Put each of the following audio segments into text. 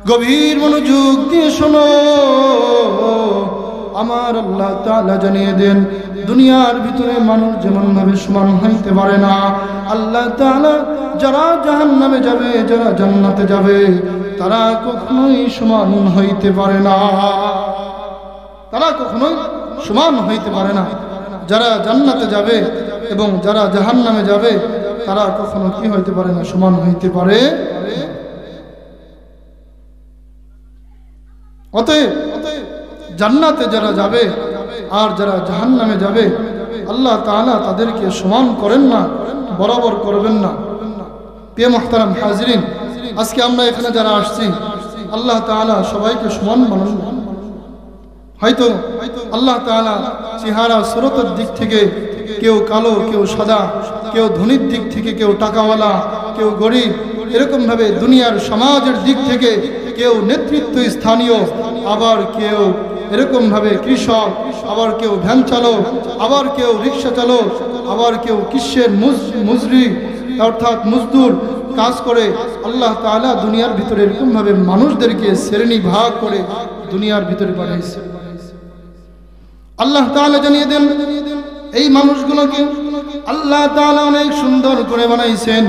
গভীর মনোযোগ দিয়ে শোনো। আমার আল্লাহ তাআলা জানিয়ে দেন, দুনিয়ার ভিতরে মানুষ যেমন ভাবে সমান হইতে পারে না, আল্লাহ তাআলা যারা জাহান্নামে যাবে, যারা জান্নাতে যাবে, তারা কখনোই সমান হইতে পারে না। তারা কখনোই সমান হইতে পারে না। যারা জান্নাতে যাবে এবং যারা জাহান্নামে যাবে, তারা কখনো কি হইতে পারে না? সমান হইতে পারে। অতএব জান্নাতে যারা যাবে আর যারা জাহান্নামে যাবে, আল্লাহ তাআলা তাদেরকে সমান করেন না, বরাবর করবেন না। প্রিয় মুহতারাম হাজিরিন, আজকে আমরা এখানে যারা আসছি, আল্লাহ তাআলা সবাইকে সমান বানান। হয়তো আল্লাহ তাআলা চেহারা সুরতের দিক থেকে কেউ কালো, কেউ সাদা, কেউ ধনীর দিক থেকে কেউ টাকাওয়ালা, কেউ গরিব, এরকম ভাবে দুনিয়ার সমাজের দিক থেকে কেউ নেতৃত্ব স্থানীয়, আবার কেউ এরকম ভাবে কৃষক, আবার কেউ ভ্যান চালক, আবার কেউ রিক্সা চালক, আবার কেউ কৃষের মজুরি অর্থাৎ মজদুর কাজ করে। আল্লাহ তাআলা দুনিয়ার ভিতরে এরকম ভাবে মানুষদেরকে শ্রেণী ভাগ করে দুনিয়ার ভিতরে পাঠাইছে। আল্লাহ তাআলা জানিয়ে দেন, এই মানুষগুলোকে আল্লাহ তাআলা অনেক সুন্দর করে বানাইছেন।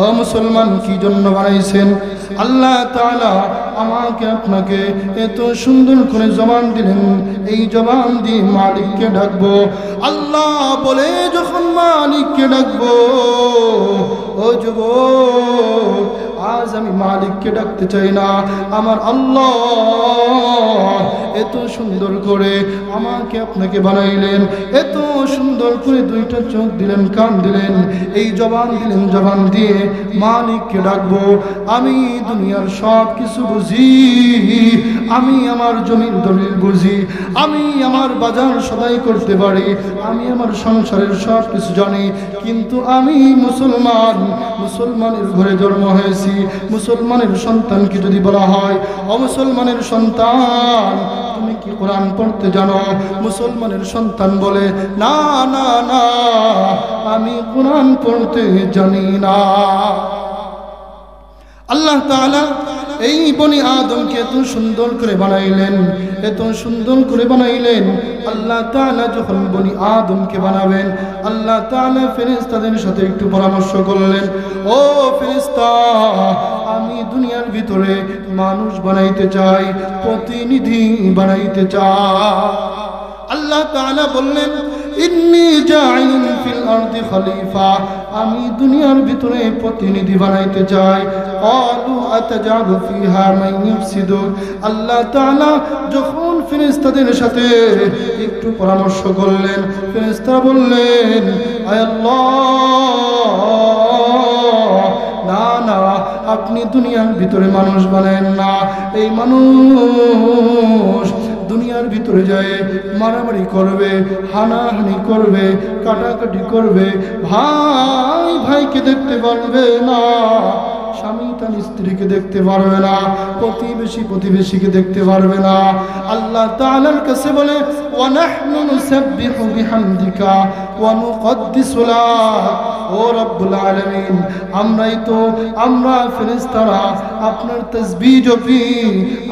ও মুসলমান, কি জন্য বানাইছেন? আল্লাহ তাআলা আমাকে আপনাকে এত সুন্দর করে জবান দিলেন, এই জবান দিয়ে মালিককে ডাকবো। আল্লাহ বলে যখন মালিককে ডাকবো, ও যুবক, আজ আমি মালিককে ডাকতে চাই না, আমার আল্লাহ এত সুন্দর করে আমাকে আপনাকে বানাইলেন, এত সুন্দর করে দুইটা চোখ দিলেন, কান দিলেন, এই জবান দিলেন, জবান দিয়ে মালিককে ডাকবো। আমি দুনিয়ার সব কিছু বুঝি, আমি আমার জমির দলিল বুঝি, আমি আমার বাজার সদাই করতে পারি, আমি আমার সংসারের সব কিছু জানি, কিন্তু আমি মুসলমান, মুসলমানের ঘরে জন্ম হয়েছি। মুসলমানের সন্তানকে যদি বলা হয়, অমুসলমানের সন্তান তুমি কি কোরআন পড়তে জানো? মুসলমানের সন্তান বলে, না না না, আমি কোরআন পড়তে জানি না। আল্লাহ তাআলা এই বনি আদমকে এত সুন্দর করে বানাইলেন, এত সুন্দর করে বানাইলেন। আল্লাহ তাআলা যখন বনি আদমকে বানাবেন, আল্লাহ তাআলা ফেরেশতাদের সাথে একটু পরামর্শ করলেন, ও ফেরেশতা, আমি দুনিয়ার ভিতরে মানুষ বানাইতে চাই, প্রতিনিধি বানাইতে চাই। আল্লাহ তাআলা বললেন, ইন্নী জাইলুন ফিল আরদি খলিফা, আমি দুনিয়ার ভিতরে প্রতিনিধি বানাইতে চাই। ক্বালু আতাজালু ফিহা মান ইউফসিদু, আল্লাহ তাআলা যখন ফেরেশতাদের সাথে একটু পরামর্শ করলেন, ফেরেশতারা বললেন, আয় আল্লাহ, না না, আপনি দুনিয়ার ভিতরে মানুষ বানায়েন না। এই মানুষ দুনিয়ার ভিতরে যায় মারামারি করবে, হানাহানি করবে, কাটাকাটি করবে, ভাই ভাইকে দেখতে পারবে না, স্বামী তার স্ত্রীকে দেখতে পারবে না, প্রতিবেশী প্রতিবেশীকে দেখতে পারবে না। আল্লাহ তাআলার কাছে বলে, ওয়া নাহনু নুসাব্বিহু বিহামদিকা ওয়া নুকদ্দিসু লাক, ও রব্বুল আলামিন, আমরা ফেরেশতারা আপনার তাসবিহ জপি,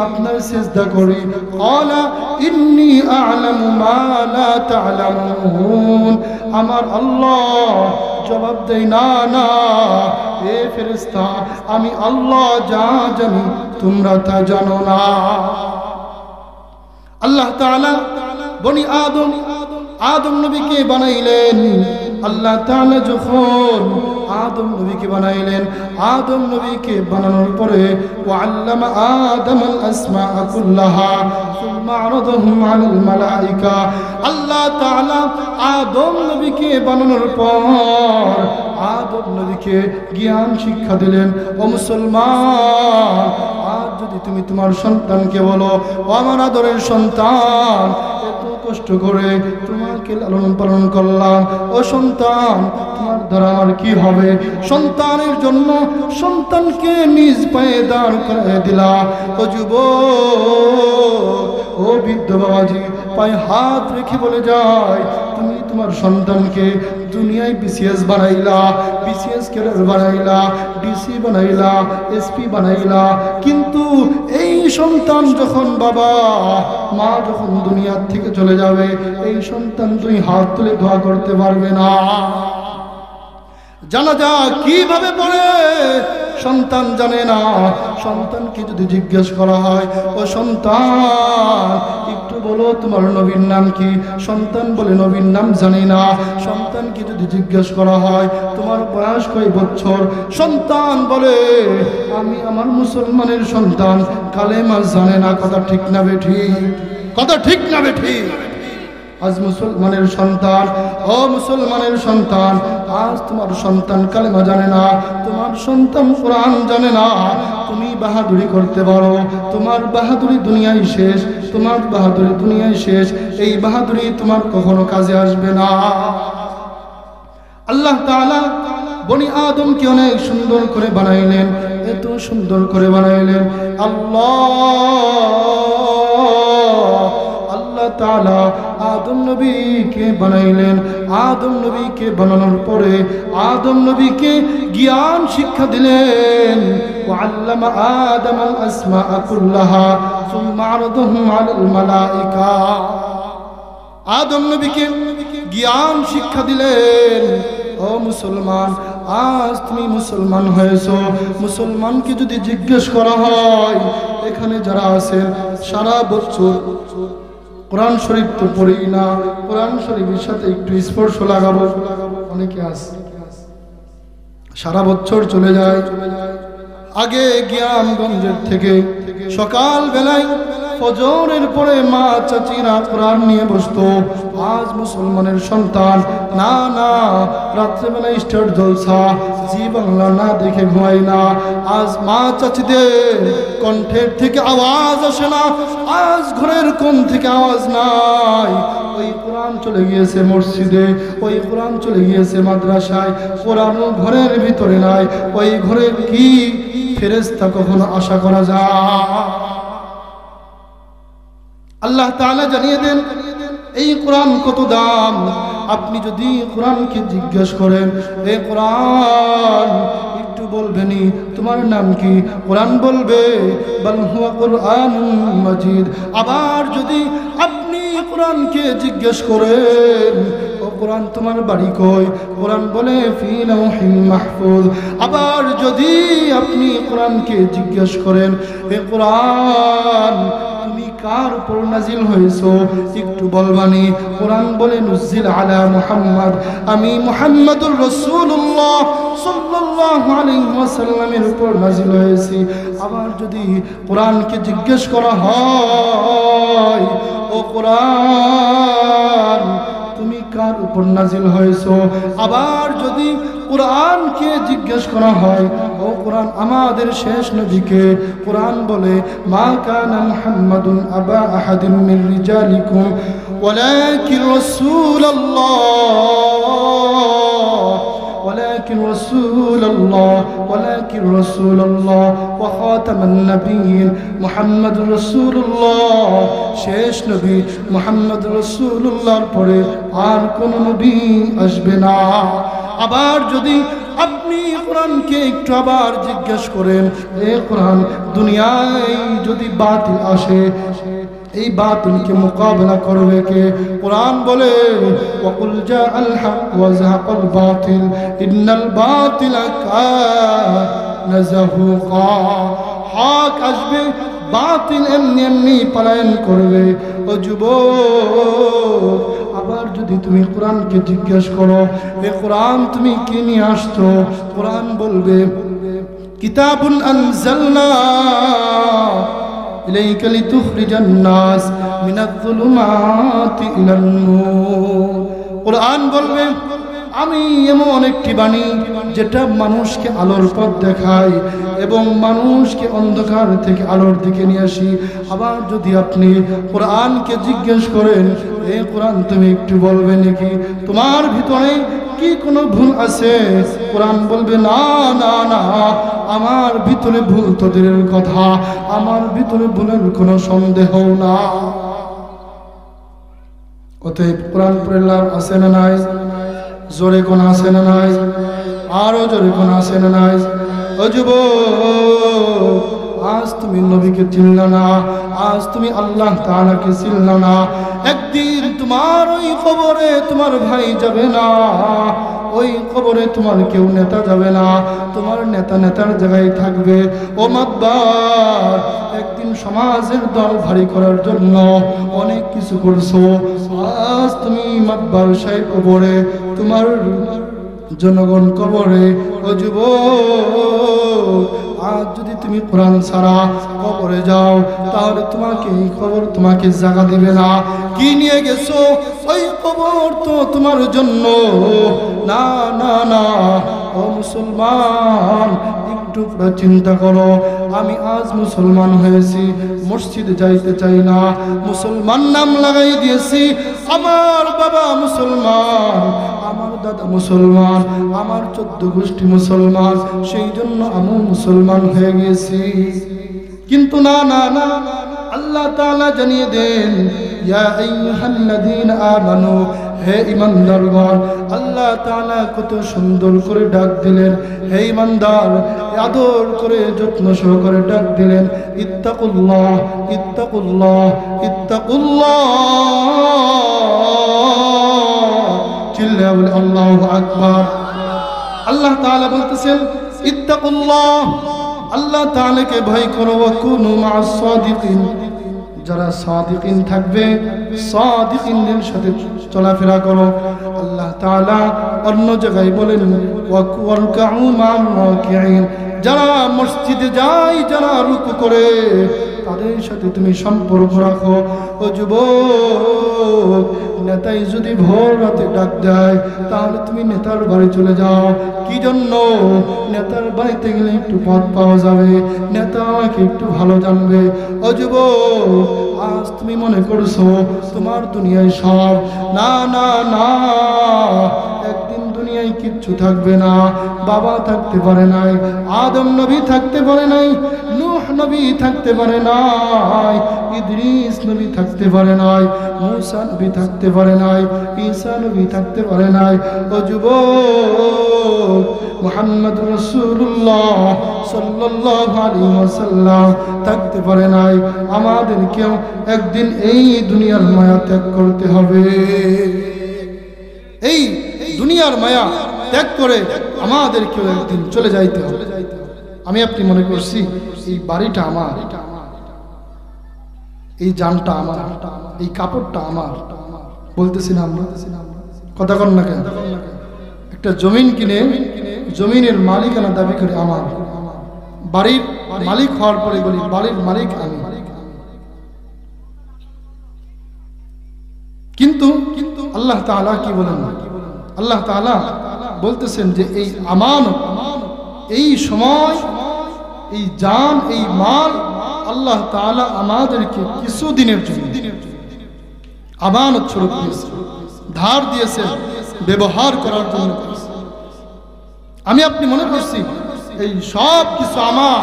আপনার সিজদা করি। ক্বালা ইন্নী আ'লামু মা লা তা'লামুন, আমার আল্লাহ জবাব দেয়, না না, এ ফেরেশতা, আমি আল্লাহ যা জানি তোমরা তা জানো না। আল্লাহ তাআলা বনি আদম নবীকে বানাইলেন। আল্লাহ তাআলা যখন আদম নবীকে বানাইলেন, আদম নবীকে বানানোর পরে ওয়াল্লামা আদামাল আসমাআ কুল্লাহা সুম্মা আরাদাহুম আলাল মালাইকা, আল্লাহ তাআলা আদম নবীকে বানানোর পর আদম নবীকে জ্ঞান শিক্ষা দিলেন। ও মুসলমান, আজ যদি তুমি তোমার সন্তানকে বলো, ও আমার আদরের সন্তান, এত কষ্ট করে তোমাকে লালন পালন করলাম, ও সন্তান, তোমার দ্বারা আমার কি হবে? সন্তানের জন্য সন্তানকে নিজ পায়ে দাঁড় করে দিলা। ও যুবক, ও বৃদ্ধ বাবাজি, পায়ে হাত রেখে বলে যায়, তুমি তোমার সন্তানকে দুনিয়ায় বিসিএস বানাইলা, বিসিএস ক্যাডার বানাইলা, ডিসি বানাইলা, এসপি বানাইলা, কিন্তু সন্তান যখন বাবা মা যখন দুনিয়ার থেকে চলে যাবে, এই সন্তান তুই হাত তুলে দোয়া করতে পারবে না। জানাজা কিভাবে পড়ে সন্তান জানে না। সন্তানকে যদি জিজ্ঞেস করা হয়, ও সন্তান একটু বলো তোমার নবীর নাম কি? সন্তান বলে নবীর নাম জানি না। সন্তানকে যদি জিজ্ঞেস করা হয় তোমার বয়স কয় বছর? সন্তান বলে আমি আমার মুসলমানের সন্তান, কালেমা জানে না। কথা ঠিক না বেঠিক? কথা ঠিক না বেঠিক? আজ মুসলমানের সন্তান, ও মুসলমানের সন্তান, আজ তোমার সন্তান কালেমা জানে না, তোমার সন্তান কোরআন জানে না। তুমি বাহাদুরি করতে পারো, তোমার বাহাদুরি দুনিয়ায় শেষ, তোমার বাহাদুরি দুনিয়ায় শেষ। এই বাহাদুরি তোমার কখনো কাজে আসবে না। আল্লাহ তাআলা বনি আদমকে অনেক সুন্দর করে বানাইলেন, এত সুন্দর করে বানাইলেন। আল্লাহ তাআলা আদম নবীকে বানাইলেন। আদম নবীকে বানানোর পরে আদম নবীকে জ্ঞান শিক্ষা দিলেন। ওয়াল্লামা আদমাল আসমাআ কুল্লাহা সুম্মা আরদাহুম আলাল মালাইকা। আদম নবীকে জ্ঞান শিক্ষা দিলেন। ও মুসলমান, আজ তুমি মুসলমান হয়েছো, মুসলমানকে যদি জিজ্ঞেস করা হয়, এখানে যারা আছেন সারা বছর কোরআন শরীফ তো পড়ি না, কোরআন শরীফের সাথে একটু স্পর্শ লাগাবো, অনেকে আছে সারা বছর চলে যায়। আগে গ্রামগঞ্জের থেকে সকাল বেলায় ফজরের পরে মা চাচিরা কোরআন নিয়ে বসতো। আজ মুসলমানের সন্তান না না, রাত্রেবেলায় স্টার জলসা, জি বাংলা না দেখে ঘুমাই না। আজ মা চাচিদের কণ্ঠের থেকে আওয়াজ আসে না, আজ ঘরের কোণ থেকে আওয়াজ নাই। ওই কোরআন চলে গিয়েছে মসজিদে, ওই কোরআন চলে গিয়েছে মাদ্রাসায়, কোরআনও ঘরের ভিতরে নাই। ওই ঘরে কি ফেরেশতা কখনো আশা করা যায়? আল্লাহ তাআলা জানিয়ে দেন এই কোরআন কত দাম। আপনি যদি কোরআনকে জিজ্ঞেস করেন, এ কোরআন একটু বলবেনি তোমার নাম কি? কোরআন বলবে বাল হুয়া কুরআনুম মাজিদ। আবার যদি আপনি কোরআনকে জিজ্ঞেস করেন, ও কোরআন তোমার বাড়ি কই? কোরআন বলে ফি লাউহিম মাহফুজ। আবার যদি আপনি কোরআনকে জিজ্ঞেস করেন, এ কোরআন তুমি কার উপর নাজিল হয়েছো? একটু বলবানি? কোরআন বলে নুজিল আলা মুহাম্মদ, আমি মুহাম্মদুর রাসূলুল্লাহ সাল্লাল্লাহু আলাইহি ওয়াসাল্লামের উপর নাজিল হয়েছি। আবার যদি কোরআনকে জিজ্ঞেস করা হয়, ও কোরআন তুমি কার উপর নাজিল হয়েছো? আবার যদি কোরআনকে জিজ্ঞেস করা হয়, ও কোরআন আমাদের শেষ নবীকে? কোরআন বলে মা কানা মুহাম্মাদুন আবা আহাদিন মিন রিজালিকুম ওয়ালাকিন রাসূলুল্লাহ ولكن رسول الله وخاتم النبيين محمد رسول الله। শেষ নবী মুহাম্মদ রাসূলুল্লাহর পরে আর কোন নবী আসবে না। আবার যদি আপনি কোরআনকে একটু আবার জিজ্ঞেস করেন, এ কোরআন দুনিয়ায় যদি বাতিল আসে, এই বাতিলকে মোকাবেলা করবে কে? কোরআন বলে ওয়াকুল জাআল হক ওয়া যাহাকাল বাতিল ইন্নাল বাতিলা কানা যাহুকা। হক আসবে, বাতিল এমনি এমনি পলায়ন করবে। ও যুবক, আবার যদি তুমি কোরআনকে জিজ্ঞেস করো, এ কোরআন তুমি কি নিয়ে আসছো? কোরআন বলবে কিতাবুন আনজালনা ইলাইকা লিতুখরিজান নাস মিনাজ যুলুমাতি ইলান নূর। কোরআন বলবে আমি এমন একটি বাণী যেটা মানুষকে আলোর পথ দেখায় এবং মানুষকে অন্ধকার থেকে আলোর দিকে নিয়ে আসি। আবার যদি আপনি কোরআনকে জিজ্ঞেস করেন, এ কোরআন তুমি একটু বলবে নাকি তোমার ভিতরে কি কোনো ভুল আছে? কোরআন বলবে না না না, আমার ভিতরে ভুল তোদের কথা, আমার ভিতরে ভুলের কোনো সন্দেহ না। অতএব কোরআন পড়ে লাভ আছে না নাই? জোরে কোন আছে না নাই? আরো জোরে কোন আছে না নাই? ও যুবক, আজ তুমি নবীকে চিনলা না, আজ তুমি আল্লাহ তাআলাকে চিনলা না। একদিন তোমার ওই কবরে তোমার ভাই যাবে না, ওই কবরে তোমার কেউ নেতা যাবে না, তোমার নেতার জায়গায় থাকবে। ও মাতবার, একদিন সমাজের দল ভারী করার জন্য অনেক কিছু করছো, আজ তুমি মাতবার সাহেব কবরে, তোমার জনগণ কবরে। ও যুবক, আজ যদি তুমি কোরআন ছাড়া কবরে যাও, তাহলে তোমাকে এই কবর তোমাকে জায়গা দিবে না। কি নিয়ে গেছো ওই কবর তো তোমার জন্য না, না, না। ও মুসলমান, একটু চিন্তা করো। আমি আজ মুসলমান হয়েছি, মসজিদে যাইতে চাই না, মুসলমান নাম লাগাই দিয়েছি। আমার বাবা মুসলমান, আমার দাদা মুসলমান, আমার 14 গোষ্ঠী মুসলমান, সেই জন্য আমি মুসলমান হয়ে গেছি। কিন্তু না, না, না, আল্লাহ তাআলা জানিয়ে দেন, ইয়া আইয়ুহাল্লাযীনা আমানু, হে ঈমানদারগণ। আল্লাহ তাআলা কত সুন্দর করে ডাক দিলেন, হে ঈমানদার, আদর করে যত্ন সহকারে ডাক দিলেন, ইত্তাকুল্লাহ, ইত্তাকুল্লাহ, ইত্তাকুল্লাহ। চিল্লায়া বলে আল্লাহু আকবার। আল্লাহ তাআলা বলতেছেন ইত্তাকুল্লাহ, আল্লাহ তাআলাকে ভয় করো। ওয়া কুনু মা'আস সাদিকিন, যারা সাদিকিন থাকবে, সাদিকিনদের সাথে চলাফেরা করো। আল্লাহ তাআলা অন্য জায়গায় বলেন ওয়ারকাউ মা'আর রাকিঈন, যারা মসজিদে যায়, যারা রুকু করে, তাদের সাথে তুমি সম্পর্ক রাখো। ও যুবক, নেতাই যদি ভোর রাতে ডাক দেয়, তাহলে তুমি নেতার বাড়ি চলে যাও। কি জন্য? নেতার বাড়িতে গেলে একটু পথ পাওয়া যাবে, নেতা আমাকে একটু ভালো জানবে। ও যুবক, আজ তুমি মনে করছো তোমার দুনিয়ায় সব, না, না, না। একদিন দুনিয়ায় কিচ্ছু থাকবে না। বাবা থাকতে পারে নাই, আদম নবী থাকতে পারে নাই, নূহ নবী থাকতে পারে নাই, ইদ্রিস নবী থাকতে পারে নাই, মূসা নবী থাকতে পারে নাই, ঈসা নবী থাকতে পারে নাই। ও যুবক, মুহাম্মদ রাসূলুল্লাহ সাল্লাল্লাহু আলাইহি ওয়াসাল্লাম থাকতে পারে নাই। আমাদেরকেও একদিন এই দুনিয়ার মায়া ত্যাগ করতে হবে। এই দুনিয়ার মায়া ত্যাগ করে আমাদেরকেও একদিন চলে যাইতে হবে। আমি আপনি মনে করছি এই বাড়িটা আমার, এই জানটা আমার, এই কাপড়টা আমার, বলতেছি না আমরা? কথা কন না কেন? একটা জমিন কিনে জমিনের মালিকানা দাবি করে আমার, বাড়ির মালিক হওয়ার পরে বলি বাড়ির মালিক আমি। কিন্তু আল্লাহ তাআলা কি বলেন? আল্লাহ তাআলা বলতেছেন যে এই আমানত, এই সময়, এই জান, এই মাল আল্লাহ তাআলা আমাদেরকে কিছু দিনের জন্য আমানত স্বরূপ দিয়েছেন, ধার দিয়েছেন, ব্যবহার করার জন্য। আমি আপনি মনে করছি এই সব কিছু আমার,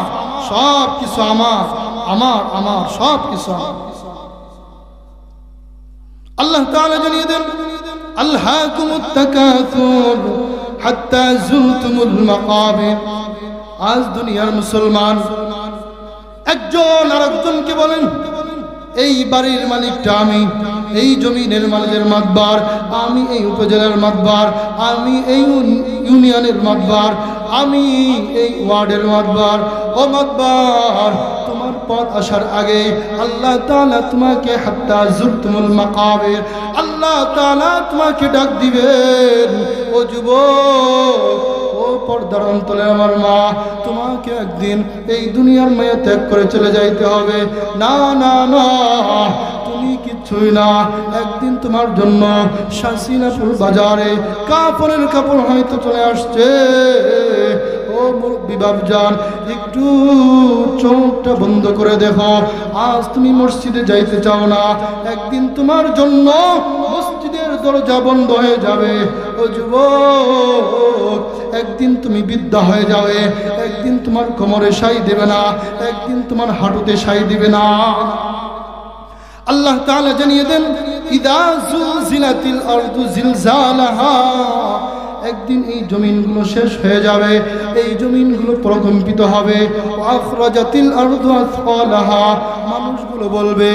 সব কিছু আমার, আমার, আমার, সব কিছু আমার। আল্লাহ তাআলা জানিয়ে দেন, আলহাকুমুত তাকাসুর হাত্তা যুরতুমুল মাকাবির। আজ দুনিয়ার মুসলমান একজন আরেকজনকে বলেন এই বাড়ির মালিকটা আমি, এই জমিনের মালিকের মাতবার আমি, এই উপজেলার মাতবার আমি, এই ইউনিয়নের মাতবার আমি, এই ওয়ার্ডের মাতবার। ও মাতবার, তোমার পথ আসার আগে আল্লাহ তাআলা তোমাকে হাত্তা যুরতুমুল মাকাবির, আল্লাহ তাআলা তোমাকে ডাক দিবেন। ও যুবক, ও পর্দার অন্তরে আমার মা, তোমাকে একদিন এই দুনিয়ার মায়া ত্যাগ করে চলে যাইতে হবে। না, না, না, তুমি কিচ্ছুই না। একদিন তোমার জন্য শাসিনাপুর বাজারে কাপড়ের কাপড় হয়তো চলে আসছে। ও মুরব্বি বাপজান, একটু চোখটা বন্ধ করে দেখো। আজ তুমি মসজিদে যাইতে চাও না, একদিন তোমার জন্য মসজিদের দরজা বন্ধ হয়ে যাবে। ও যুবক, একদিন তুমি বিদ্যা হয়ে যাবে, একদিন তোমার কোমরে সাই দেবে না, একদিন তোমার হাঁটুতে সাই দিবে না। আল্লাহ তাআলা জানিয়ে দেন, ইদা যুলজিলাতিল আরদু জিলজালাহা, একদিন এই জমিনগুলো শেষ হয়ে যাবে, এই জমিনগুলো প্রকম্পিত হবে। আখরাজাতিল আরদু আসফালাহা, মানুষগুলো বলবে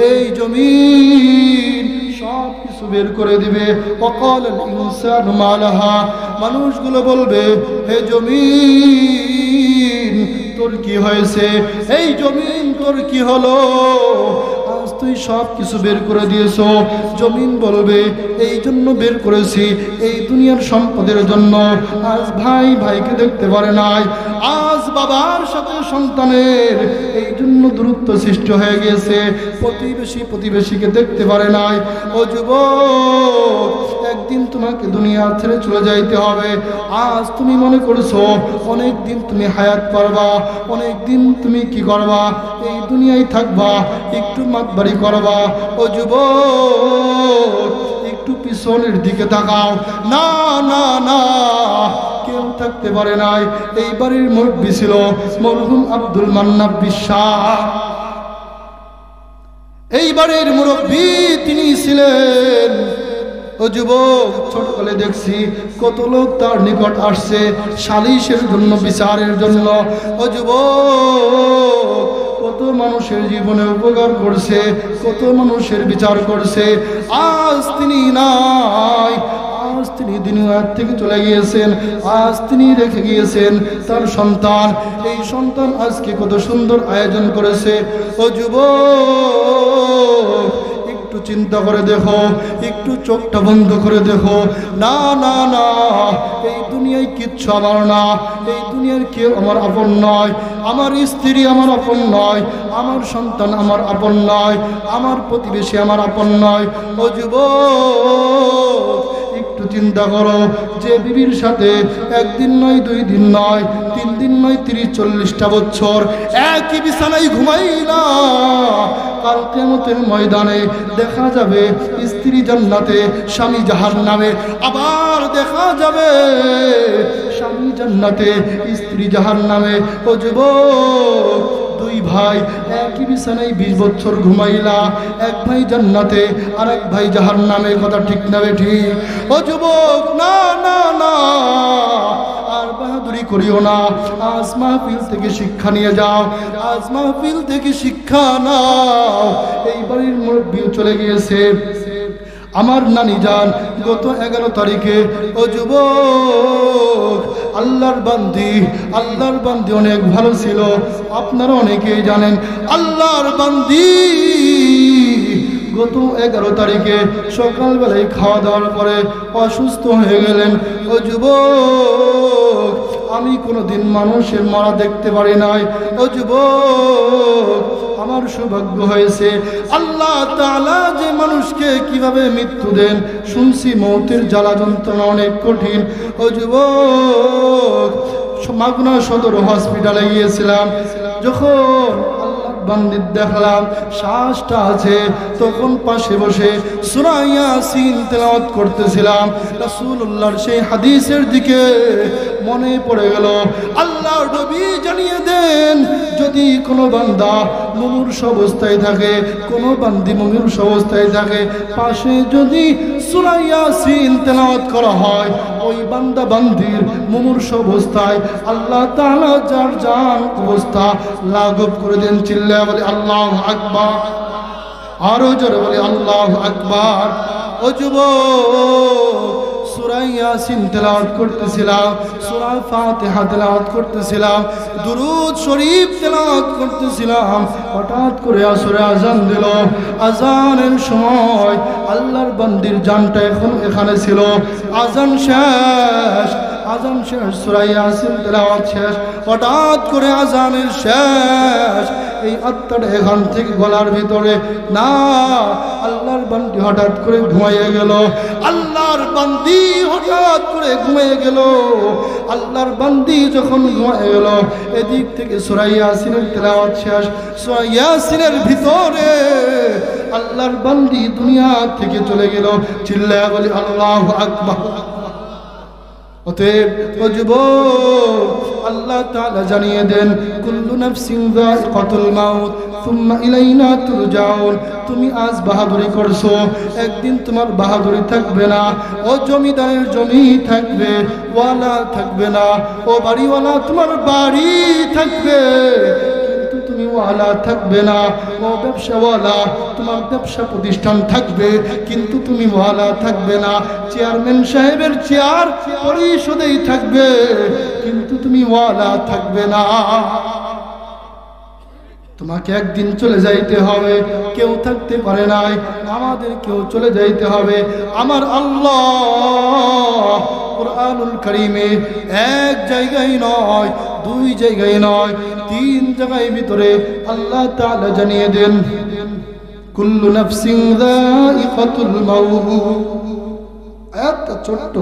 এই জমিন সব কিছু বের করে দিবে। ওয়াকালাল ইনসানু মা লাহা, মানুষগুলো বলবে হে জমিন তোর কি হয়েছে, এই জমিন তোর কি হলো, আজ তুই সব কিছু বের করে দিয়েছো। জমিন বলবে এই জন্য বের করেছি, এই দুনিয়ার সম্পদের জন্য। আজ ভাই ভাইকে দেখতে পারে নাই, আজ বাবার সাথে সন্তানের এই জন্য দূরত্ব সৃষ্টি হয়ে গেছে, প্রতিবেশী প্রতিবেশীকে দেখতে পারে নাই। ও যুবক, একদিন তোমাকে দুনিয়া ছেড়ে চলে যাইতে হবে। আজ তুমি মনে করছো অনেক দিন তুমি হায়াত পারবা, অনেক দিন তুমি কি করবা, এই দুনিয়ায় থাকবা, একটু মাতবাড়ি করবা। ও যুবক, একটু পিছনের দিকে তাকাও। না না না, কেউ থাকতে পারে নাই। এই বাড়ির মুরব্বী ছিল মরহুম আব্দুল মান্নান বিশ্বাস। এই বাড়ির মুরব্বী তিনি ছিলেন। ও যুবক, ছোটকালে দেখছি কত লোক তার নিকট আসছে সালিশের জন্য, বিচারের জন্য। ও যুবক, কত মানুষের জীবনে উপকার করছে, কত মানুষের বিচার করছে। আজ তিনি নাই, আজ তিনি দুনিয়া থেকে চলে গিয়েছেন। আজ তিনি রেখে গিয়েছেন তার সন্তান। এই সন্তান আজকে কত সুন্দর আয়োজন করেছে। ও যুবক, একটু চিন্তা করে দেখো, একটু চোখটা বন্ধ করে দেখো। না না না, এই দুনিয়ায় কিচ্ছু আমার না, এই দুনিয়ার কেউ আমার আপন নয়। আমার স্ত্রী আমার আপন নয়, আমার সন্তান আমার আপন নয়, আমার প্রতিবেশী আমার আপন নয়। ও যুবক, একটু চিন্তা করো, যে বিবির সাথে একদিন নয়, 2 দিন নয়, 3 দিন নয়, 30-40টা বছর একই বিছানায় ঘুমাইলা, কাল কিয়ামতের ময়দানে দেখা যাবে স্ত্রী জান্নাতে, স্বামী জাহান্নামে। আবার দেখা যাবে স্বামী জান্নাতে, স্ত্রী জাহান্নামে। ও যুবক, 2 ভাই একই বিছানায় 20 বছর ঘুমাইলা, এক ভাই জান্নাতে আর এক ভাই জাহান্নামে। কথা ঠিক না ঠিক? ও যুবক, না না না, আর বাহাদুরি করিও না। আজ মাহফিল থেকে শিক্ষা নিয়ে যাও, আজ মাহফিল থেকে শিক্ষা নাও। এই বাড়ির মুরব্বী চলে গিয়েছে, আমার নানি যান গত 11 তারিখে। ও যুবক, আল্লাহর বান্দি অনেক ভালো ছিল, আপনারা অনেকেই জানেন। আল্লাহর বান্দি গত 11 তারিখে সকালবেলায় খাওয়া দাওয়ার পরে অসুস্থ হয়ে গেলেন। ও যুবক, আমি কোনোদিন মানুষের মারা দেখতে পারি নাই। ও যুবক, আমার সৌভাগ্য হয়েছে, আল্লাহ তাআলা যে মানুষকে কিভাবে মৃত্যু দেন শুনছি, মৌতের জ্বালা যন্ত্রণা অনেক কঠিন। ও যুবক, মাগুরা সদর হসপিটালে গিয়েছিলাম, যখন বান্দির দেখলাম শ্বাসটা আছে, তখন পাশে বসে সূরা ইয়াসিন তেলাওয়াত করতেছিলাম। রাসূলুল্লাহর সেই হাদিসের দিকে মনে পড়ে গেল। আল্লাহর নবী জানিয়ে দেন, যদি কোনো বান্দা মুমূর্ষু অবস্থায় থাকে, কোনো বান্দি মুমূর্ষু অবস্থায় থাকে, পাশে যদি সূরা ইয়াসিন তেলাওয়াত করা হয়, ওই বান্দা বান্দির মুমূর্ষু অবস্থায় আল্লাহ তাআলা যার জান অবস্থা লাঘব করে দেন। চিল্লায়া বলে আল্লাহু আকবার, আরো জোরে বলে আল্লাহু আকবার। ও যুবক, সূরা ইয়াসিন তেলাওয়াত করতেছিলাম, সূরা ফাতিহা তেলাওয়াত করতেছিলাম, দুরূদ শরীফ তেলাওয়াত করতেছিলাম, হঠাৎ করে আসরে আজান দিল। আজানের সময় আল্লাহর বান্দির জানটা এখন এখানে ছিল। আজান শেষ, সূরা ইয়াসিন তেলাওয়াত শেষ, হঠাৎ করে আজানের শেষ, এই আত্মাটা এখান থেকে গলার ভিতরে না, আল্লাহর বান্দি হঠাৎ করে ঘুমিয়ে গেল। আল্লাহর বান্দি হঠাৎ করে ঘুমিয়ে গেল। আল্লাহর বান্দি যখন ঘুমিয়ে গেল, এদিক থেকে সূরা ইয়াসিনের তেলাওয়াত শেষ। সূরা ইয়াসিনের ভিতরে আল্লাহর বান্দি দুনিয়া থেকে চলে গেল। চিল্লায়া বলি আল্লাহু আকবার। অতএব ও যুবক, আল্লাহ তাআলা জানিয়ে দেন কুল্লু নাফসিন যায়িকাতুল মাউত সুম্মা ইলাইনা তুরজাউন। তুমি আজ বাহাদুরি করছো, একদিন তোমার বাহাদুরি থাকবে না। ও জমিদারের জমি থাকবে, ওয়ালা থাকবে না। ও বাড়িওয়ালা, তোমার বাড়ি থাকবে, তুমি ওয়ালা থাকবে না। ও ব্যবসাওয়ালা, তোমার ব্যবসা প্রতিষ্ঠান থাকবে, কিন্তু তুমি ওয়ালা থাকবে না। চেয়ারম্যান সাহেবের চেয়ার পরিষদেই থাকবে, কিন্তু তুমি ওয়ালা থাকবে না। তোমাকে একদিন চলে যাইতে হবে, কেউ থাকতে পারে নাই, আমাদের কেউ চলে যাইতে হবে। আমার আল্লাহ কুরআনুল কারীমে এক জায়গায় নয়, দুই জায়গায় নয়, তিন জায়গায় ভিতরে আল্লাহ তাআলা জানিয়ে দেন কুল্লু নাফসিন যায়িকাতুল মাউত। আয়াতটা ছোট্ট,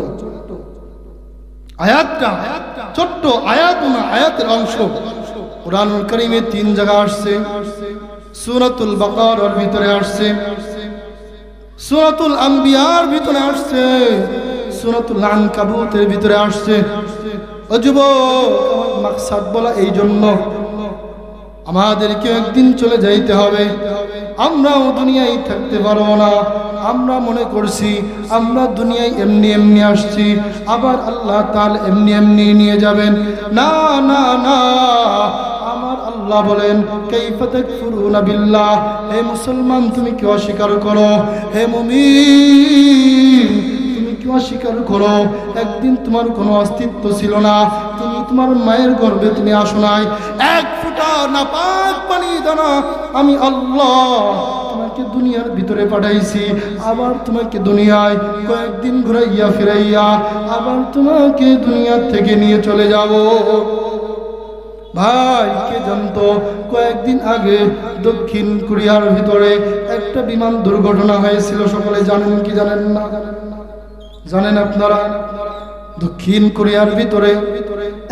আয়াতটা ছোট্ট, আয়াত না, আয়াতের অংশ কুরআনুল কারীমে তিন জায়গা আসছে। সূরাতুল বাকারার ভিতরে আসছে, সূরাতুল আম্বিয়ার ভিতরে আসছে, সূরাতুল আনকাবুতের ভিতরে আসছে। ও যুবক, আমার মাকসাদ বলা এই জন্য, আমাদেরকে একদিন চলে যাইতে হবে। আমরাও দুনিয়ায় থাকতে পারবো না। আমরা মনে করছি আমরা দুনিয়ায় এমনি এমনি আসছি, আবার আল্লাহ তাআলা এমনি এমনি নিয়ে যাবেন। না না না, আমার আল্লাহ বলেন কাইফা তাকফুরুনা বিল্লাহ। হে মুসলমান, তুমি কি অস্বীকার করো? হে মুমিন, তুমি কি অস্বীকার করো? একদিন তোমার কোনো অস্তিত্ব ছিল না, তুমি তোমার মায়ের গর্ভে তুমি আসো নাই, এক ফোঁটা নাপাক পানি দানা আমি আল্লাহ তোমাকে দুনিয়ার ভিতরে পাঠাইছি। আবার তোমাকে দুনিয়ায় কয়েকদিন ঘুরাইয়া ফিরাইয়া আবার তোমাকে দুনিয়ার থেকে নিয়ে চলে যাব। ভাই, কে জানতো কয়েকদিন আগে দক্ষিণ কোরিয়ার ভিতরে একটা বিমান দুর্ঘটনা হয়েছিল? সকলে জানেন কি জানেন না? জানেন আপনারা? দক্ষিণ কোরিয়ার ভিতরে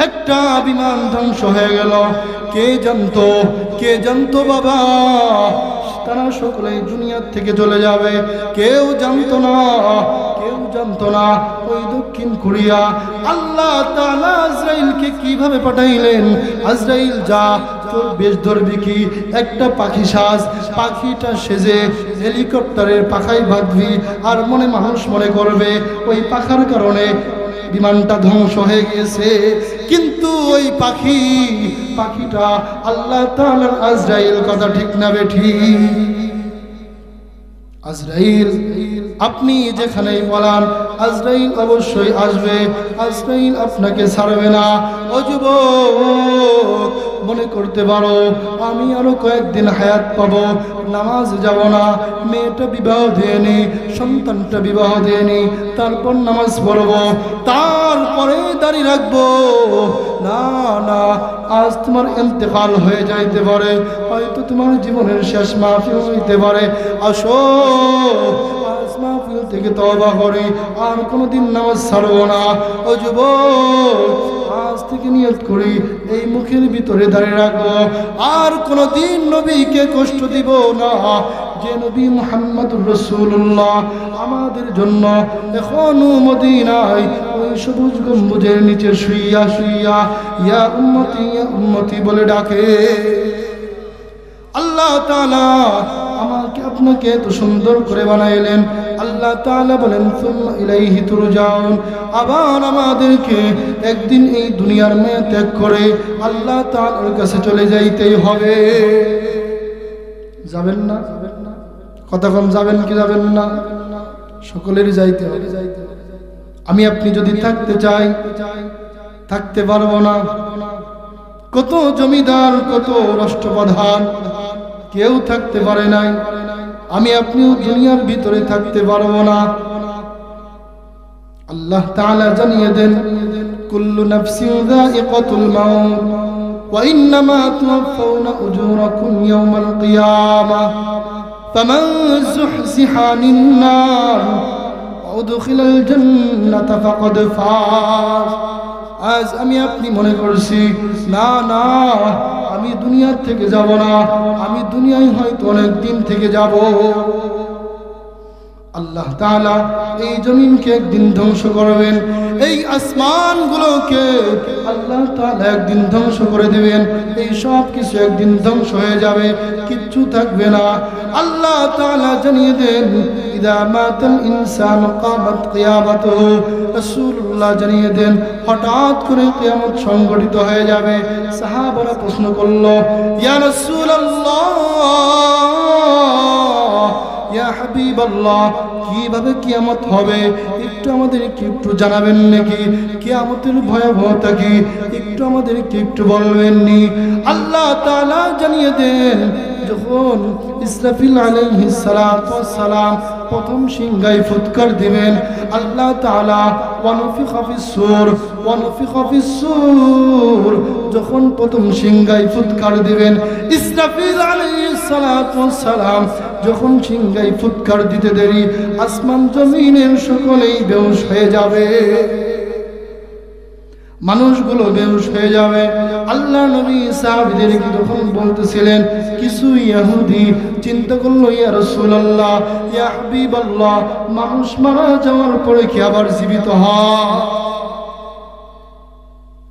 একটা বিমান ধ্বংস হয়ে গেল। কে জানতো? কে জানতো বাবা? তারা সকলেই দুনিয়ার থেকে চলে যাবে। কেউ জানতো না, কেউ জানতো না ওই দক্ষিণ কোরিয়া আল্লাহ তাআলা আজরাইলকে কিভাবে পাঠাইলেন। আজরাইল যা, তোর বেশ ধরবি কি? একটা পাখি সাজ, পাখিটা সেজে হেলিকপ্টারের পাখায় বাঁধবি, আর মনে মানুষ মনে করবে ওই পাখার কারণে বিমানটা ধ্বংস হয়ে গেছে। কিন্তু ওই পাখিটা আল্লাহ তাআলার আজরাইল। কথা ঠিক না বেঠি? আজরাইল, আপনি যেখানেই বলান আজরাইল অবশ্যই আসবে, আজরাইল আপনাকে ছাড়বে না। ও যুবক, মনে করতে পারো আমি আরো কয়েকদিন হায়াত পাবো, নামাজ যাব না, মেয়েটা বিবাহ দেয়নি, সন্তানটা বিবাহ দেয়নি, তারপর নামাজ পড়বো, তারপরে দাঁড়িয়ে রাখবো। না না, আজ তোমার ইন্তেকাল হয়ে যাইতে পারে, হয়তো তোমার জীবনের শেষ মাহফিল হইতে পারে। আসো আজ মাহফিল থেকে তওবা করি, আর কোনোদিন নামাজ ছাড়বো না। ও যুবক, আজ থেকে নিয়ত করি এই মুখের ভিতরে দাঁড়িয়ে রাখবো, আর কোনোদিন নবীকে কষ্ট দিব না। যে নবী মুহাম্মদুর রাসূলুল্লাহ আমাদের জন্য এখনো মদিনায় ওই সবুজ গম্বুজের নিচে শুইয়া শুইয়া ইয়া উম্মতি বলে ডাকে। আল্লাহ তাআলা আমাকে আপনাকে এত সুন্দর করে বানাইলেন। আল্লাহ তাআলা বলেন সুম্মা ইলাইহি তুরজাউন। আবার আমাদেরকে একদিন এই দুনিয়ার মায়া ত্যাগ করে আল্লাহ তাআলার কাছে চলে যাইতেই হবে। যাবেন না? কথা কম, যাবেন কি যাবেন না? সকলেরই যাইতে হবে। আমি আপনি যদি থাকতে চাই, থাকতে পারবো না। কত জমিদার, কত রাষ্ট্রপ্রধান, কেউ থাকতে পারে নাই। আমি আপনিও দুনিয়ার ভিতরে থাকতে পারবো না। আল্লাহ তাআলা জানিয়ে দেন কুল্লু নাফসিন যায়িকাতুল মাউত ওয়া ইন্নামা তুওয়াফাউনা উজুরাকুম ইয়াওমাল কিয়ামাহ ফামান যুহজিহা আনিন নার ওয়া উদখিলাল জান্নাতা ফাকাদ ফাজ। আজ আমি আপনি মনে করছি না না, আমি দুনিয়ার থেকে যাব না, আমি দুনিয়ায় হয়তো অনেক দিন থেকে যাব। আল্লাহ তাআলা এই জমিনকে একদিন ধ্বংস করবেন, এই আসমানগুলোকে আল্লাহ তাআলা একদিন ধ্বংস করে দিবেন, এই সব কিছু একদিন ধ্বংস হয়ে যাবে, কিচ্ছু থাকবে না। আল্লাহ তাআলা জানিয়ে দেন ইদা মাতাল ইনসানু কামাত কিয়ামাতুহু, রাসূলুল্লাহ জানিয়ে দেন হঠাৎ করে কিয়ামত সংঘটিত হয়ে যাবে। সাহাবারা প্রশ্ন করল, ইয়া রাসূলুল্লাহ, ইয়া হাবিবাল্লাহ, কিভাবে কিয়ামত হবে একটু আমাদেরকে একটু জানাবেন নাকি? কিয়ামতের ভয়াবহতা কি একটু আমাদেরকে একটু বলবেন নি? আল্লাহ তাআলা জানিয়ে দেন যখন ইসরাফিল আলাইহিস সালাতু ওয়াস সালাম প্রথম সিংহায় ফুৎকার দিবেন, আল্লাহ তাআলা ওয়ানুফিখা ফিস সূর যখন প্রথম সিংহায় ফুৎকার দিবেন, ইসরাফিল আলাইহিস সালাতু ওয়াস সালাম যখন সিংহায় ফুৎকার দিতে দেরি আসমান জমিনের সকলেই বেহুশ হয়ে যাবে, মানুষগুলো বেহুশ হয়ে যাবে। আল্লাহ নবী সাহাবীদেরকে যখন বলতেছিলেন, কিছু ইহুদি চিন্তা করলো, ইয়া রাসূলুল্লাহ, ইয়া হাবিবাল্লাহ, মানুষ মারা যাওয়ার পরে কি আবার জীবিত হয়?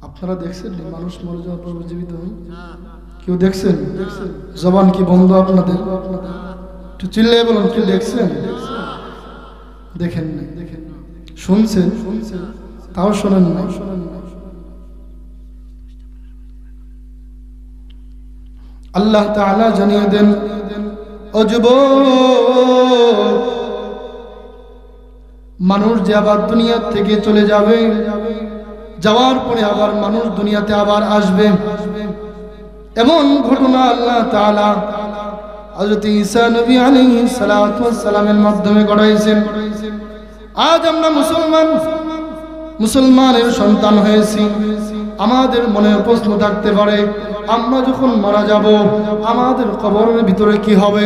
আপনারা দেখছেন মানুষ মারা যাওয়ার পর জীবিত হয়? কেউ দেখছেন? জবান কি বন্ধ আপনাদের? একটু চিল্লিয়ে বলুন, কি দেখছেন? দেখেন না, শুনছেন, তাও শোনেন না। আল্লাহ তাআলা জানিয়ে দেন, ও যুবক, মানুষ যে আবার দুনিয়া থেকে চলে যাবে, যাওয়ার পরে আবার মানুষ দুনিয়াতে আবার আসবে, এমন ঘটনা আল্লাহ তাআলা হযরত ঈসা নবী আলাইহিস সালাতু ওয়াস সালামের মাধ্যমে ঘটাইছেন। আজ আমরা মুসলমানের সন্তান হয়েছি, আমাদের মনে প্রশ্ন থাকতে পারে, আমরা যখন মারা যাব আমাদের কবরের ভিতরে কি হবে?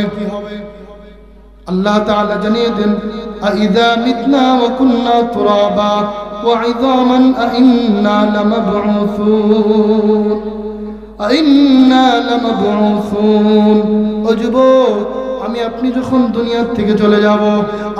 আল্লাহ তাআলা জানিয়ে দেন, আইযা মিতনা ওয়া কুননা তুরাবা ওয়া ইযামান আইন্না লামাবউসুন। ও যুবক, আমি আপনি যখন দুনিয়া থেকে চলে যাব,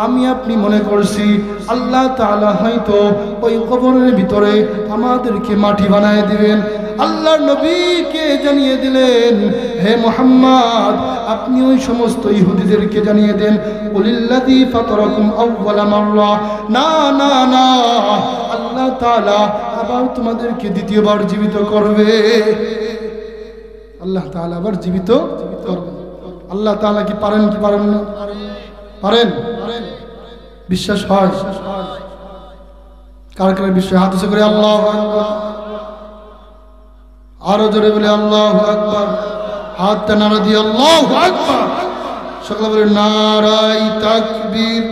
আমি আপনি মনে করছি আল্লাহ তাআলা হয়তো ওই কবরের ভিতরে আমাদেরকে মাটি বানায় দিবেন। আল্লাহর নবীকে জানিয়ে দিলেন, হে মুহাম্মদ, আপনি ওই সমস্ত ইহুদিদেরকে জানিয়ে দেন, কুলিল্লাযী ফাতারাকুম আউওয়ালা মাররা, না না না, আল্লাহ তাআলা আবার তোমাদেরকে দ্বিতীয়বার জীবিত করবে। আল্লাহ তাআলা আবার জীবিত করবে। আল্লাহ তাআলা কি পারেন কি পারেন না? পারেন। বিশ্বাস হয়? কার কার বিশ্বাস? হাত উঁচু করে আল্লাহু আকবার, আরো জোরে বলে আল্লাহু আকবার, হাতটা নাড়া দিয়ে আল্লাহু আকবার, সকলে বলে নারায়ে তাকবীর।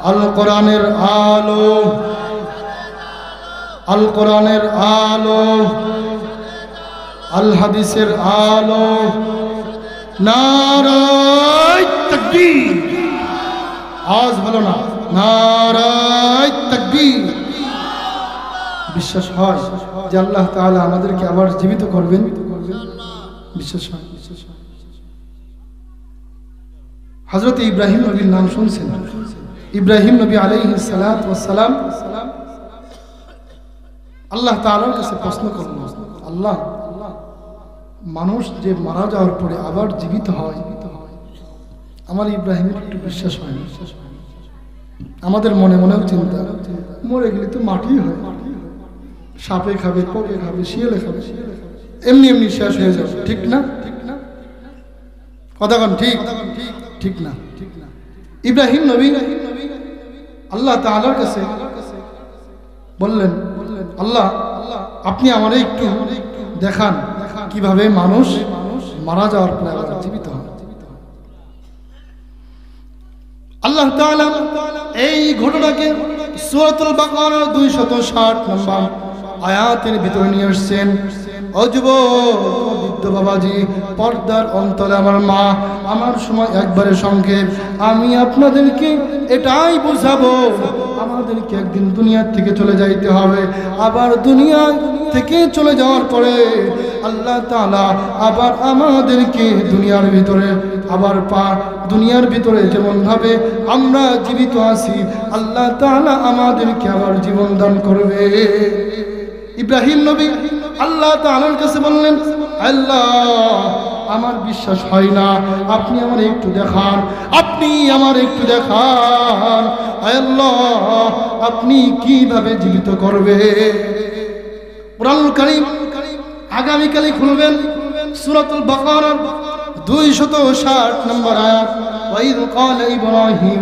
আল কোরআনের আলো, আল কোরআনের আলো, আল হাদিসের আলো, নারায়ে তাকবীর। আওয়াজ ভালো না, নারায়ে তাকবীর। বিশ্বাস হয় যে আল্লাহ তাআলা আমাদেরকে আবার জীবিত করবেন? বিশ্বাস হয়। হযরত ইব্রাহিম নবীর নাম শুনছেন? ইব্রাহিম নবী আলাইহিস সালাতু ওয়াস সালাম আল্লাহ তাআলার কাছে প্রশ্ন করলেন, আল্লাহ, মানুষ যে মারা যাওয়ার পরে আবার জীবিত হয়, আমার ইব্রাহিমের একটু বিশ্বাস হয় না। আমাদের মনে মনেও চিন্তা, মরে গেলে তো মাটি হয়, সাপে খাবে, পোকে খাবে, শিয়ালে খাবে, এমনি এমনি শেষ হয়ে যাবে, ঠিক না? কথা কোন ঠিক? ঠিক না। ইব্রাহিম নবী আল্লাহ তাআলার কাছে বললেন, আল্লাহ, আপনি আমারে একটু দেখান কিভাবে মানুষ মারা যাওয়ার পরে আবার জীবিত হয়। আল্লাহ তাআলা এই ঘটনাকে সূরাতুল বাকারার 260 নম্বর আয়াতের ভিতরে নিয়ে আসছেন। ও যুবক, বৃদ্ধ বাবাজি, পর্দার অন্তরে আমার মা, আমার সময় একবারে সংক্ষেপ, আমি আপনাদেরকে এটাই বোঝাবো, আমাদেরকে একদিন দুনিয়া থেকে চলে যাইতে হবে। আবার দুনিয়া থেকে চলে যাওয়ার পরে আল্লাহ তাআলা আবার আমাদেরকে দুনিয়ার ভিতরে আবার দুনিয়ার ভিতরে যেমন ভাবে আমরা জীবিত আছি আল্লাহ তাআলা আমাদেরকে আবার জীবন দান করবে। ইব্রাহিম নবী আল্লাহ তাআলার কাছে বললেন, আল্লাহ আমার বিশ্বাস হয় না, আপনি আমার একটু দেখান, আপনি আমার একটু দেখান, আল্লাহ আপনি কিভাবে জীবিত করবে। কুরআনুল কারীম আগামীকালই খুলবেন সূরাতুল বাকারার 260 নম্বর আয়াত। ওয়াইদ ক্বালা ইব্রাহিম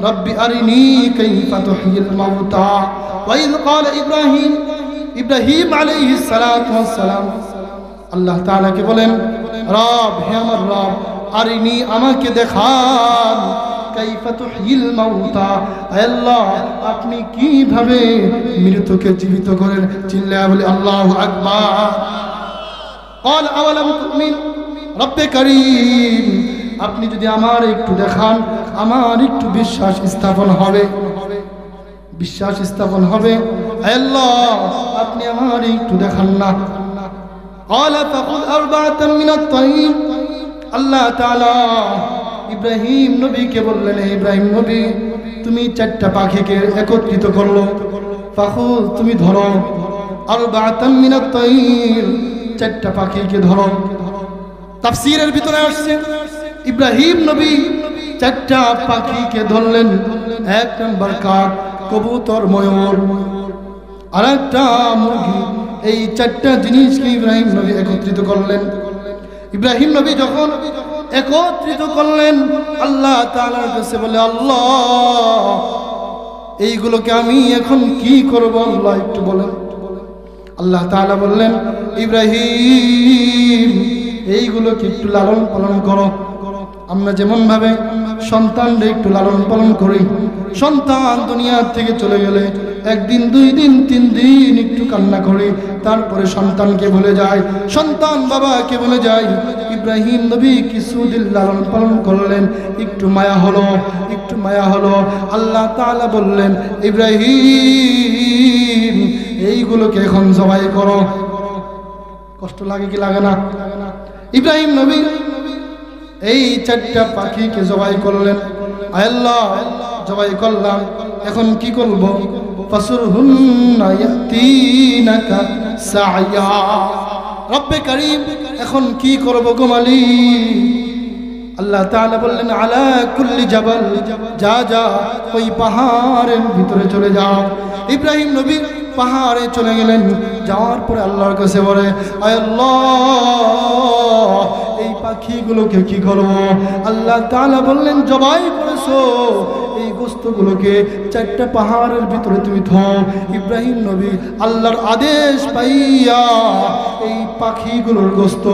রব্বি আরিনি কাইফা তুহয়িল মাউতা। ওয়াইদ ক্বালা ইব্রাহিম আলাইহিস সালাতু ওয়াস সালাম আল্লাহ তাআলাকে বলেন, রব হে আমার রব, আরিনি আমাকে দেখান, কাইফা তুহয়িল মাউতা, আল্লাহ আপনি কিভাবে মৃতকে জীবিত করেন। চিল্লায়া বলি আল্লাহু আকবার। قال اولم تؤمن رب كريم, আপনি যদি আমার একটু দেখান আমার একটু বিশ্বাস স্থাপন হবে, বিশ্বাস স্থাপন হবে। আল্লাহ আপনি আমার একটু দেখান না। قال فخذ أربعة من الطير, আল্লাহ তাআলা ইব্রাহিম নবীকে বললেন, ইব্রাহিম নবী তুমি 4টা পাখিকে একত্রিত করলো, ফাখুদ তুমি ধরো, আরবাআতাম মিনাত তাইর 4টা পাখিকে ধরো। তাফসীরের ভিতরে আসছে ইব্রাহিম নবী 4টা পাখিকে ধরলেন, 1 নম্বর কাক, কবুতর, ময়ূর আর একটা মুরগি। এই 4টা জিনিসকে ইব্রাহিম নবী একত্রিত করলেন। ইব্রাহিম নবী যখন একত্রিত করলেন আল্লাহ তাআলার কাছে বলে, আল্লাহ এইগুলোকে আমি এখন কি করব আল্লাহ একটু বলেন। আল্লাহ তাআলা বললেন, ইব্রাহিম এইগুলোকে একটু লালন পালন করো। আমরা যেমন ভাবে সন্তানকে একটু লালন পালন করি, সন্তান দুনিয়া থেকে চলে গেলে 1 দিন 2 দিন 3 দিন একটু কান্না করি, তারপরে সন্তানকে ভুলে যায়, সন্তান বাবাকে ভুলে যায়। ইব্রাহিম নবী কিছুদিন লালন পালন করলেন, একটু মায়া হলো, একটু মায়া হলো। আল্লাহ তাআলা বললেন, ইব্রাহিম এইগুলোকে এখন জবাই করো। কষ্ট লাগে কি লাগে না? ইব্রাহিম নবী এই 4টা পাখিকে জবাই করলেন। আল্লাহ জবাই করলাম, এখন কি করব? ফাসুরহুন্না ইয়াতিনাকা সাইয়া, রব্বে কারীম এখন কি করব গো মালিক? আল্লাহ তাআলা বললেন, আলা কুল্লি জাবাল, যা যা ওই পাহাড়ের ভিতরে চলে যাও। ইব্রাহিম নবী পাহাড়ে চলে গেলেন, যাওয়ার পরে আল্লাহর কাছে বলে, আল্লাহ এই পাখিগুলোকে কি করব? আল্লাহ তাআলা বললেন, জবাই করেছো এই গোশতগুলোকে 4টা পাহাড়ের ভিতরে তুমি থাও। ইব্রাহিম নবী আল্লাহর আদেশ পাইয়া এই পাখিগুলোর গোশত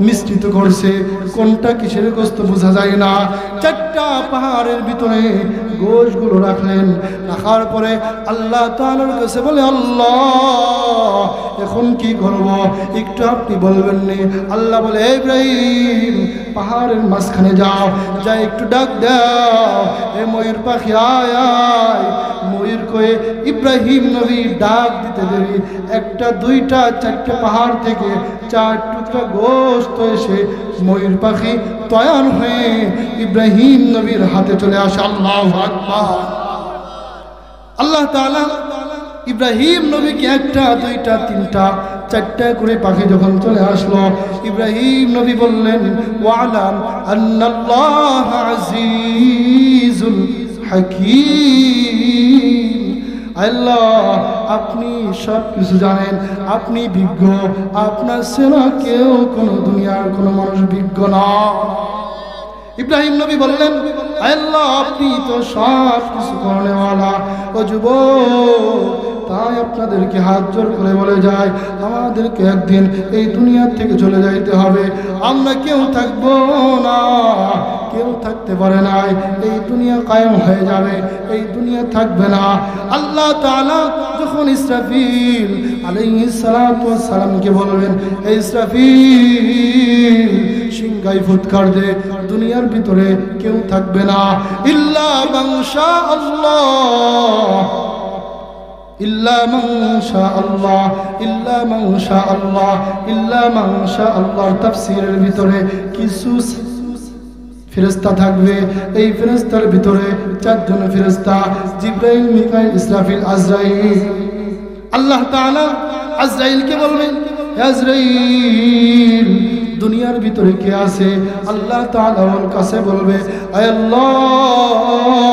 মিশ্রিত করছে, কোনটা কিসের গোশত বোঝা যায় না। 4টা পাহাড়ের ভিতরে গোশতগুলো রাখলেন, রাখার পরে আল্লাহ তাআলার কাছে বলে, আল্লাহ এখন কি করব একটু আপনি বলবেন নি? আল্লাহ বলে, ইব্রাহিম পাহাড়ের মাঝখানে যাও, যা একটু ডাক দাও, এ ময়ূর পাখি আয় আয়। ময়ূর কয়ে ইব্রাহিম নবী ডাক দিতে দেরি 1টা 2টা 4টে পাহাড় থেকে 4 টুকরা গোশত এসে ময়ূর পাখি তৈয়ার হয়ে ইব্রাহিম নবীর হাতে চলে আসে। আল্লাহু আকবার। আল্লাহ তাআলা ইব্রাহিম নবীকে 1টা 2টা 3টা 4টা করে পাখি যখন চলে আসলো, ইব্রাহিম নবী বললেন, ওয়ালাম আন্নাল্লাহ আজিজুল হাকীম, আল্লাহ আপনি সব কিছু জানেন, আপনি বিজ্ঞ, আপনার সেনা কেউ কোনো দুনিয়ার কোনো মানুষ বিজ্ঞ না। ইব্রাহিম নবী বললেন, আল্লাহ আপনি তো সব কিছু করনেওয়ালা। ও যুবক, তাই আপনাদেরকে হাত জোর করে বলে যায়, আমাদেরকে একদিন এই দুনিয়া থেকে চলে যাইতে হবে। আমরা কেউ থাকবো না, কেউ থাকতে পারে নাই। এই দুনিয়া কায়েম হয়ে যাবে, এই দুনিয়া থাকবে না। আল্লাহ তাআলা যখন ইসরাফিল আলাইহিস সালাতু ওয়াস সালামকে বলবেন, এই ইসরাফিল সিংহাই ফুৎকার দে, দুনিয়ার ভিতরে কেউ থাকবে না, ইল্লা মান শা আল্লাহ, ইল্লা মান শাআল্লাহ, ইল্লা মান শাআল্লাহ, ইল্লা মান শাআল্লাহ। তাফসীরের ভিতরে কিছু ফেরেশতা থাকবে। এই ফেরেশতার ভিতরে 4 জন ফেরেশতা, জিবরাইল, মিকাইল, ইসরাফিল, আজরাইল। আল্লাহ তাআলা আজরাইলকে বলবেন, আজরাইল দুনিয়ার ভিতরে কে আছে? আল্লাহ তাআলা ওর কাছে বলবে, আয় আল্লাহ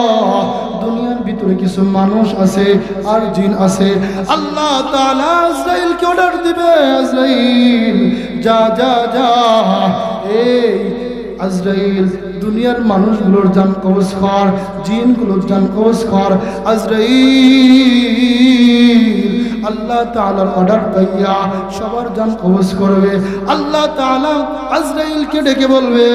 দুনিয়ার ভিতরে কিছু মানুষ আছে আর জিন আছে। আল্লাহ তাআলা আজরাইলকে অর্ডার দিবে, আজরাইল যা যা যা, এই আজরাইল দুনিয়ার মানুষগুলোর জান কবজ কর, জিনগুলোর জান কবজ কর। আজরাইল আল্লাহ তাআলার অর্ডার পাইয়া সবার জান কবজ করবে। আল্লাহ তাআলা আজরাইলকে ডেকে বলবে,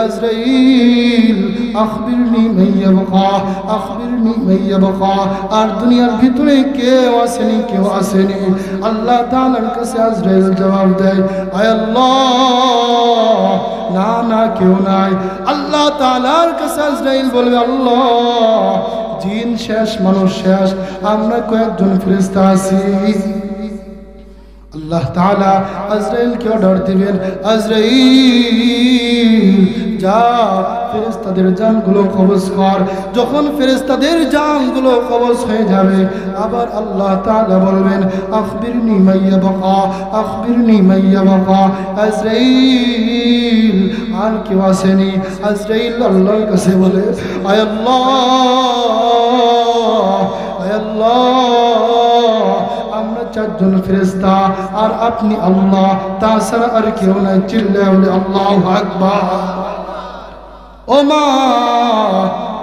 আজরাইল আখবিরনি মাইয়াবকা, আখবিরনি মাইয়াবকা। আর দুনিয়ার ভিতরে কেউ আসেনি, কেউ আসেনি। আল্লাহ তাআলার কাছে আজরাইল জবাব দেয়, আয় আল্লাহ না না কেউ নাই। আল্লাহ তাআলার কাছে আজরাইল বলবে, আল্লাহ জিন শেষ, মানুষ শেষ, আমরা কয়েকজন ফেরেশতা আছি। আল্লাহ তাআলা আজরাইলকে অর্ডার দিবেন, আজরাইল যা ফেরেশতাদের জানগুলো কবজ কর। যখন ফেরেশতাদের জানগুলো কবজ হয়ে যাবে, আবার আল্লাহ তাআলা বলবেন, আখবিরনি মাইয়াবকা, আখবিরনি মাইয়াবকা। আজরাইল আর কেউ আসেনি। আজরাইল আল্লাহর কাছে বলে, আয় আল্লাহ, আয় আল্লাহ আমরা 4 জন ফেরেশতা আর আপনি আল্লাহ, তাছাড়া আর কেউ নাই। চিল্লায়ে বলে আল্লাহু আকবার। ও মা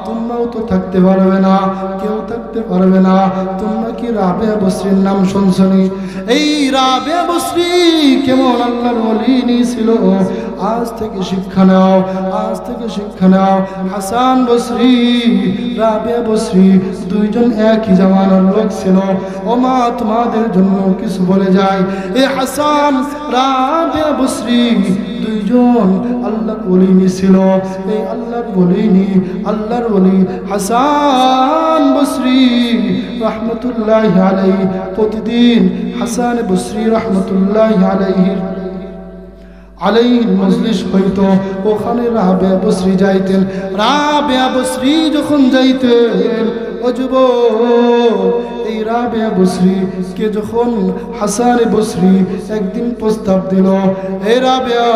তোমরাও তো থাকতে পারবে না, কেউ থাকতে পারবে না। তোমরা কি রাবেয়া বসরির নাম শুনছনি? এই রাবেয়া বসরি কেমন আল্লাহর ওলি ছিল, আজ থেকে শিক্ষা নাও, আজ থেকে শিক্ষা নাও। হাসান বসরি, রাবেয়া বসরি দুইজন একই জামানার লোক ছিল। ও মা তোমাদের জন্য কিছু বলে যায়, এই হাসান রাবেয়া বসরি দুইজন আল্লাহর ওলি ছিল। এই আল্লাহর ওলি, আল্লাহর ওলি হাসান বসরি রহমতুল্লাহি আলাইহি, প্রতিদিন হাসান বসরি রহমতুল্লাহি আলাইহির মজলিস হইতো, ওখানে রাবেয়া বসরি যাইতেন। রাবেয়া বসরি যখন যাইতেন, ও যুবক, এই রাবেয়া বসরি কে যখন হাসান বসরি একদিন প্রস্তাব দিল, এই রাবেয়া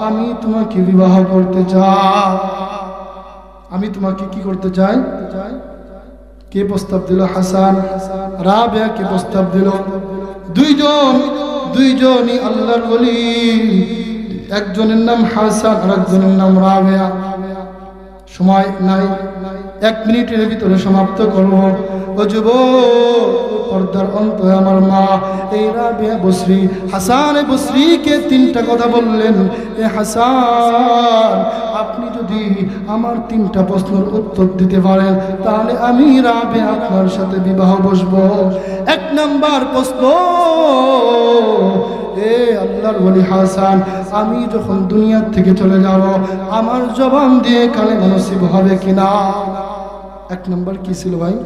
আমি তোমাকে বিবাহ করতে চাই, আমি তোমাকে কি করতে চাই। কে প্রস্তাব দিল? হাসান। রাবেয়া কে প্রস্তাব দিল? দুইজনই আল্লাহর ওলি। একজনের নাম হাসান আর একজনের নাম রাবেয়া। সময় নাই, 1 মিনিটের ভিতরে সমাপ্ত করবো। ও যুবক, পর্দার অন্তরে আমার মা, এই রাবেয়া বসরি হাসান বসরিকে 3টা কথা বললেন, এ হাসান আপনি যদি আমার 3টা প্রশ্নের উত্তর দিতে পারেন, তাহলে আমি রাবেয়া আপনার সাথে বিবাহ বসবো। 1 নাম্বার প্রশ্ন, এ আল্লাহর ওলি হাসান, আমি যখন দুনিয়ার থেকে চলে যাব, আমার জবান দিয়ে কালেমা নসিব হবে কিনা? 1 নাম্বার কি ছিল ভাই?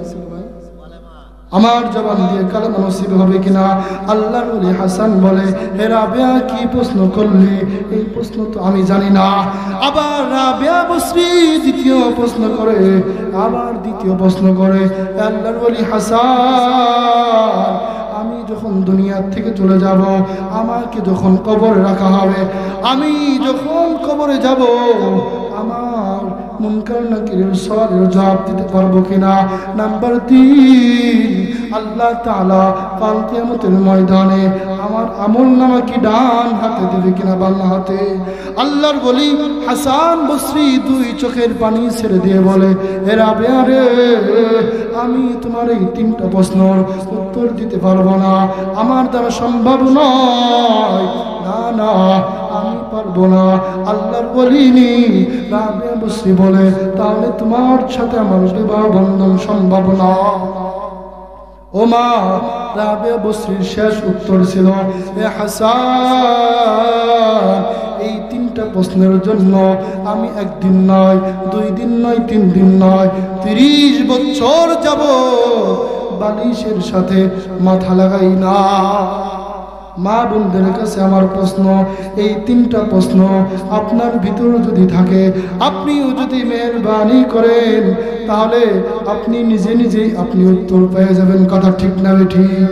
আমার জবান দিয়ে কালেমা নসিব হবে কিনা? আল্লাহর ওলি হাসান বলে, হে রাবেয়া কি প্রশ্ন করলি? এই প্রশ্ন তো আমি জানি না। আবার রাবেয়া বসরি দ্বিতীয় প্রশ্ন করে, আবার দ্বিতীয় প্রশ্ন করে, আল্লাহর ওলি হাসান আমি যখন দুনিয়া থেকে চলে যাব, আমাকে যখন কবরে রাখা হবে, আমি যখন কবরে যাব, আমার মুনকার নাকিরের সওয়ালের জবাব দিতে পারবো কিনা? নাম্বার 3, আল্লাহ তাআলা কাল কিয়ামতের ময়দানে আমার আমল নামা কি ডান হাতে দেবে কিনা বাম হাতে? আল্লাহর ওলি হাসান বসরি 2 চোখের পানি ছেড়ে দিয়ে বলে, হে রাবেয়া রে, আমি তোমার এই 3টা প্রশ্নের উত্তর দিতে পারবো না, আমার দ্বারা সম্ভব নয়। না না, আমি পারবো না। আল্লাহর ওলি রাবেয়া বসরি বলে, তাহলে তোমার সাথে আমার বিবাহ বন্ধন সম্ভব না। ও মা, রাবেয়া বসরির শেষ উত্তর ছিল, এ হাসান এই 3টা প্রশ্নের জন্য আমি 1 দিন নয়, 2 দিন নয়, 3 দিন নয়, 30 বছর যাব বালিশের সাথে মাথা লাগাই না। মা বোনদের কাছে আমার প্রশ্ন, এই তিনটা প্রশ্ন আপনার ভিতর যদি থাকে, আপনিও যদি মেহেরবানি করেন, তাহলে আপনি নিজে নিজেই আপনি উত্তর পেয়ে যাবেন। কথা ঠিক না ঠিক?